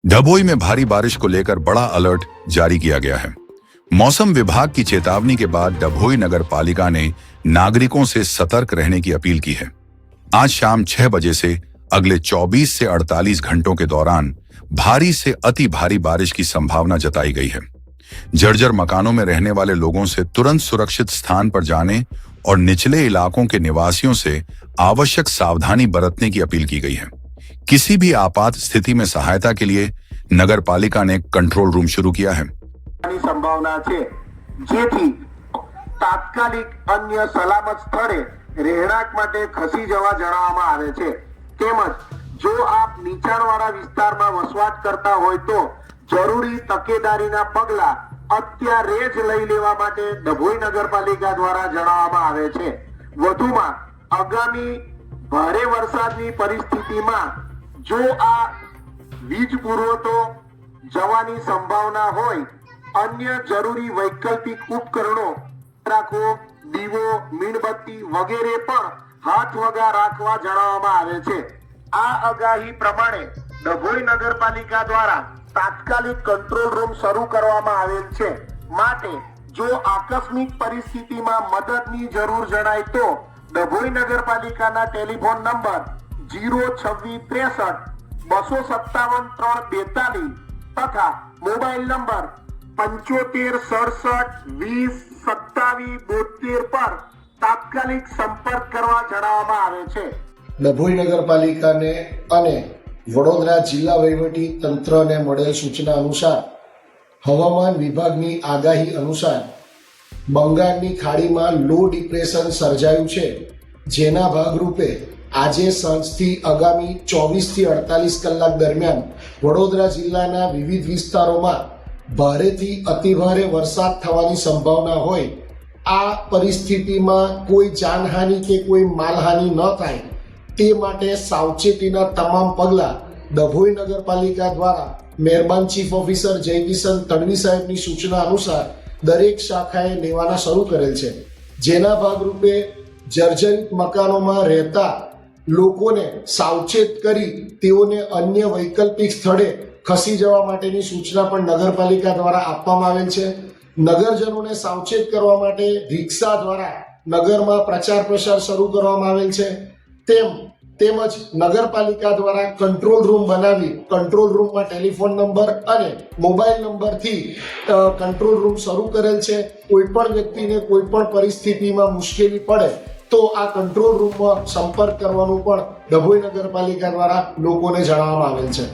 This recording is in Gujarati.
डभोई में भारी बारिश को लेकर बड़ा अलर्ट जारी किया गया है। मौसम विभाग की चेतावनी के बाद डभोई नगर पालिका ने नागरिकों से सतर्क रहने की अपील की है। आज शाम 6 बजे से अगले 24 से 48 घंटों के दौरान भारी से अति भारी बारिश की संभावना जताई गई है। जर्जर मकानों में रहने वाले लोगों से तुरंत सुरक्षित स्थान पर जाने और निचले इलाकों के निवासियों से आवश्यक सावधानी बरतने की अपील की गई है। किसी भी आपात स्थिति में सहायता के लिए नगर पालिका ने कंट्रोल रूम शुरू किया है। संभावना है जेथी तात्कालिक अन्य सलामत स्थळे રહેણાંક માટે ખસી જવા જણાવવામાં આવે છે। તેમજ જો આપ નીચાણવાળા વિસ્તારમાં વસવાટ કરતા હોય તો જરૂરી તકેદારીના પગલાં અત્યારે જ લઈ લેવા માટે ડભોઈ નગરપાલિકા દ્વારા જણાવવામાં આવે છે। વધુમાં આગામી ભારે વરસાદની પરિસ્થિતિમાં જો આ વીજ પુરવઠો જવાની સંભાવના હોય अन्य जरूरी वैकल्पिक उपकरणों राखो दीवो मीणबत्ती वगैरह पण हाथ वगा राखवा जणावવામાં આવે છે। આ આગાહી પ્રમાણે ડભોઈ નગરપાલિકા દ્વારા તાત્કાલિક કંટ્રોલ રૂમ શરૂ કરવામાં આવેલ છે। માટે જો આકસ્મિક પરિસ્થિતિમાં મદદની જરૂર જણાય તો ડભોઈ નગરપાલિકાના ટેલિફોન નંબર 02663 257 342 તથા મોબાઈલ નંબર 75 67 20 27 72 પર તાત્કાલિક સંપર્ક કરવા જણાવવામાં આવે છે। ડભોઈ નગરપાલિકાને અને વડોદરા જિલ્લા વહીવટી તંત્રને મળેલ સૂચના અનુસાર હવામાન વિભાગની આગાહી અનુસાર બંગાળની ખાડીમાં લો ડિપ્રેશન સર્જાયું છે, જેના ભાગરૂપે આજે સાંજથી આગામી 24 થી 48 કલાક દરમિયાન વડોદરા જિલ્લાના વિવિધ વિસ્તારોમાં ભારેથી અતિભારે વરસાદ થવાની સંભાવના હોય। આ પરિસ્થિતિમાં કોઈ જાનહાનિ કે કોઈ માલહાનિ ન થાય તે માટે સાવચેતીના તમામ પગલાં ડભોઈ નગરપાલિકા દ્વારા મહેરબાન ચીફ ઓફિસર જયકિશન તડવી સાહેબની સૂચના અનુસાર દરેક શાખાએ લેવાના શરૂ કરેલ છે। જેના ભાગરૂપે જર્જરિત મકાનોમાં રહેતા લોકોને સાવચેત કરી તેઓને અન્ય વૈકલ્પિક સ્થળે ખસી જવા માટેની સૂચના પણ નગરપાલિકા દ્વારા આપવામાં આવેલ છે। નગરજનોને સાવચેત કરવા માટે રિક્ષા દ્વારા નગરમાં પ્રચાર પ્રસાર શરૂ કરવામાં આવેલ છે। તેમજ નગરપાલિકા દ્વારા કંટ્રોલ રૂમ બનાવી કંટ્રોલ રૂમમાં ટેલિફોન નંબર અને મોબાઈલ નંબરથી કંટ્રોલ રૂમ શરૂ કરેલ છે। કોઈપણ વ્યક્તિને કોઈપણ પરિસ્થિતિમાં મુશ્કેલી પડે તો આ કંટ્રોલ રૂમમાં સંપર્ક કરવાનું પણ ડભોઈ નગરપાલિકા દ્વારા લોકોને જણાવવામાં આવેલ છે।